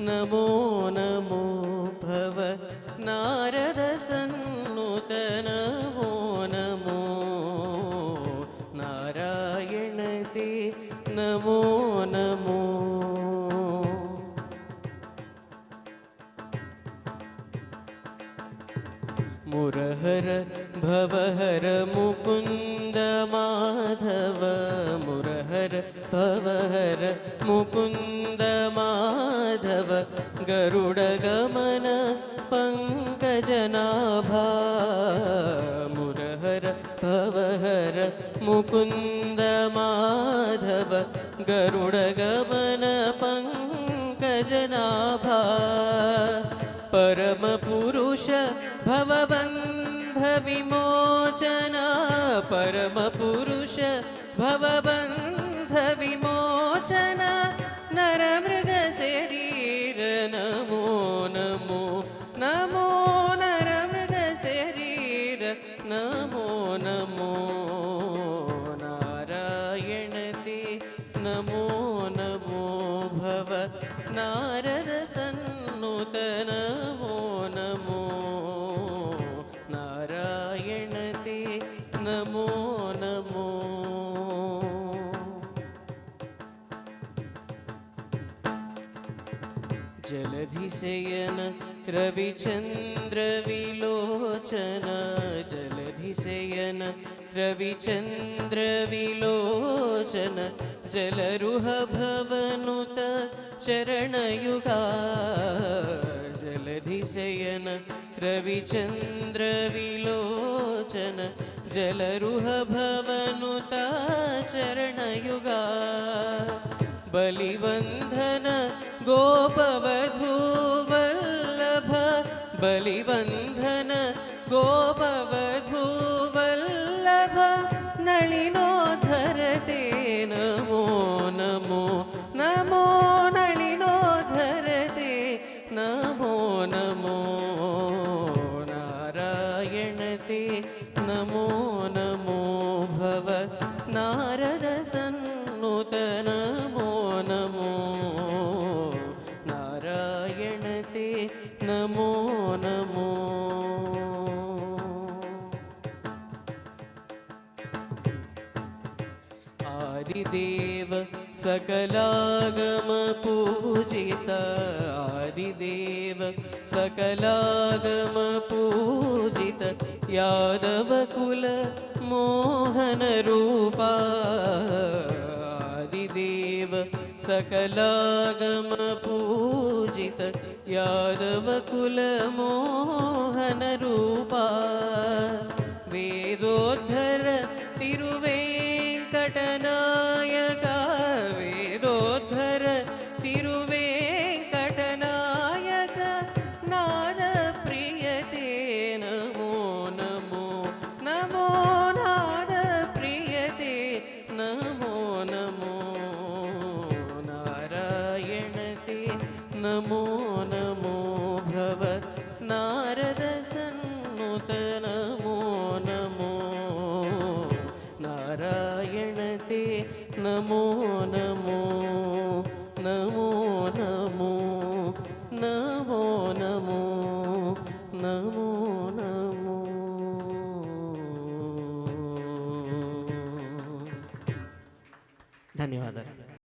नमो नमो भव नारद सन्नुत नमो नमो नारायण ते नमो नमो मुरहर भवहर मुकुंद माधव मुरहर भवहर मुकुंद माधव गरुडगमन पंकजनाभा मुरहर भवहर मुकुंद माधव गरुडगमन पंकजनाभा परम पुरुष भवबंध विमोचन परम पुरुष भवबंध विमोचन नरमृग शरीर नमो नमो नमो नरमृग शरीर नमो नमो नारायण ते नमो नमो भव नारद सन्नुत नमो नमो नारायण ते नमो नमो जलधिशयन रविचंद्र विलोचन जलधिशयन रविचंद्र विलोचन जलरुह भवनुत चरणयुगा जलधिशयन रविचंद्र विलोचन जलरुह भवनुत चरणयुगा बलिवंधन गोपवधूवल्लभ बलिवंधन गोपवधूवल्लभ नलिनोधर ते नमो नमो नमो नलिनोधर ते नमो नमो नारायण ते नमो नमो भव नारद सन्नुत नमो नमो नारायण ते नमो नमो आदिदेव सकलागम पूजित आदिदेव सकलागम पूजित यादव कुल मोहन रूपा आदिदेव सकलागम पूजित यादव कुल मोहन रूपा वेदोद्धर तिरुवेंकटनायक वेदोद्धर तिरुवेंकटनायक नाद प्रियते नमो नमो नमो नाद प्रियते नमो नमो नारायण ते नमो नमो भव नारद सन्नुत नमो नमो नारायण ते नमो नमो नमो नमो नमो नमो नमो नमो धन्यवाद।